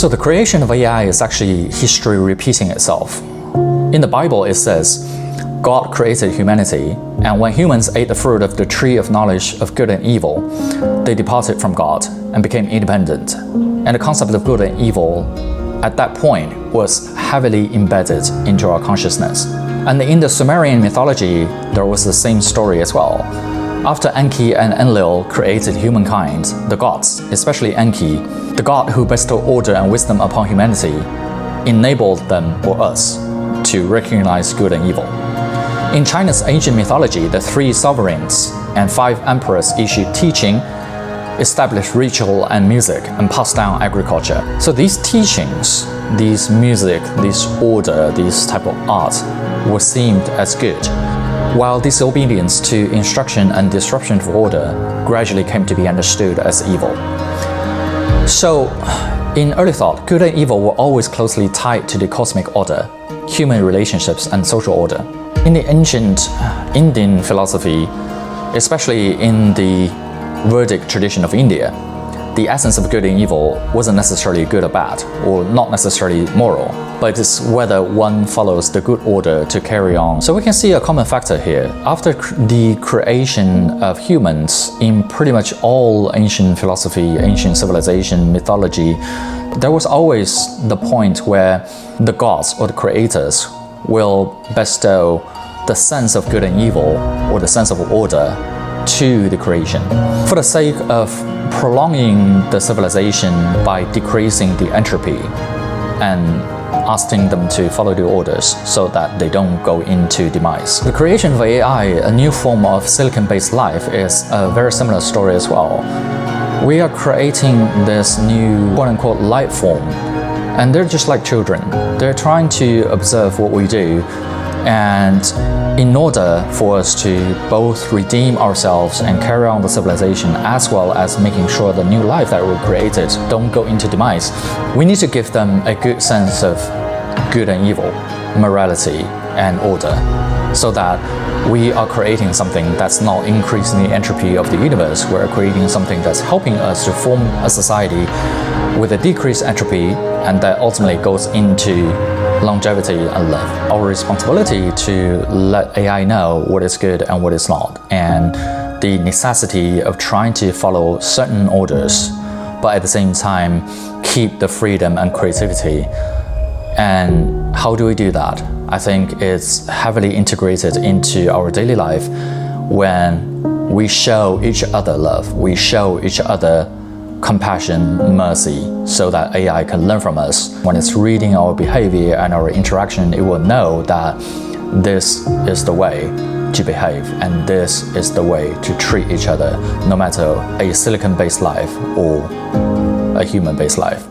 So the creation of AI is actually history repeating itself. In the Bible, it says, God created humanity, and when humans ate the fruit of the tree of knowledge of good and evil, they departed from God and became independent. And the concept of good and evil at that point was heavily embedded into our consciousness. And in the Sumerian mythology, there was the same story as well. After Enki and Enlil created humankind, the gods, especially Enki, the god who bestowed order and wisdom upon humanity, enabled them, or us, to recognize good and evil. In China's ancient mythology, the 3 sovereigns and 5 emperors issued teaching, established ritual and music, and passed down agriculture. So these teachings, these music, this order, this type of art were seen as good, while disobedience to instruction and disruption of order gradually came to be understood as evil. So, in early thought, good and evil were always closely tied to the cosmic order, human relationships, and social order. In the ancient Indian philosophy, especially in the Vedic tradition of India, the essence of good and evil wasn't necessarily good or bad, or not necessarily moral, but it's whether one follows the good order to carry on. So we can see a common factor here. After the creation of humans, in pretty much all ancient philosophy, ancient civilization, mythology, there was always the point where the gods or the creators will bestow the sense of good and evil, or the sense of order, to the creation, for the sake of prolonging the civilization by decreasing the entropy and asking them to follow the orders so that they don't go into demise. The creation of AI, a new form of silicon-based life, is a very similar story as well. We are creating this new quote-unquote life form, and they're just like children. They're trying to observe what we do, and in order for us to both redeem ourselves and carry on the civilization, as well as making sure the new life that we created don't go into demise, we need to give them a good sense of good and evil, morality and order, so that we are creating something that's not increasing the entropy of the universe. We're creating something that's helping us to form a society with a decreased entropy, and that ultimately goes into longevity and love. Our responsibility to let AI know what is good and what is not, and the necessity of trying to follow certain orders, but at the same time keep the freedom and creativity. And how do we do that? I think it's heavily integrated into our daily life when we show each other love, we show each other compassion, mercy, so that AI can learn from us. When it's reading our behavior and our interaction, it will know that this is the way to behave, and this is the way to treat each other, no matter a silicon-based life or a human-based life.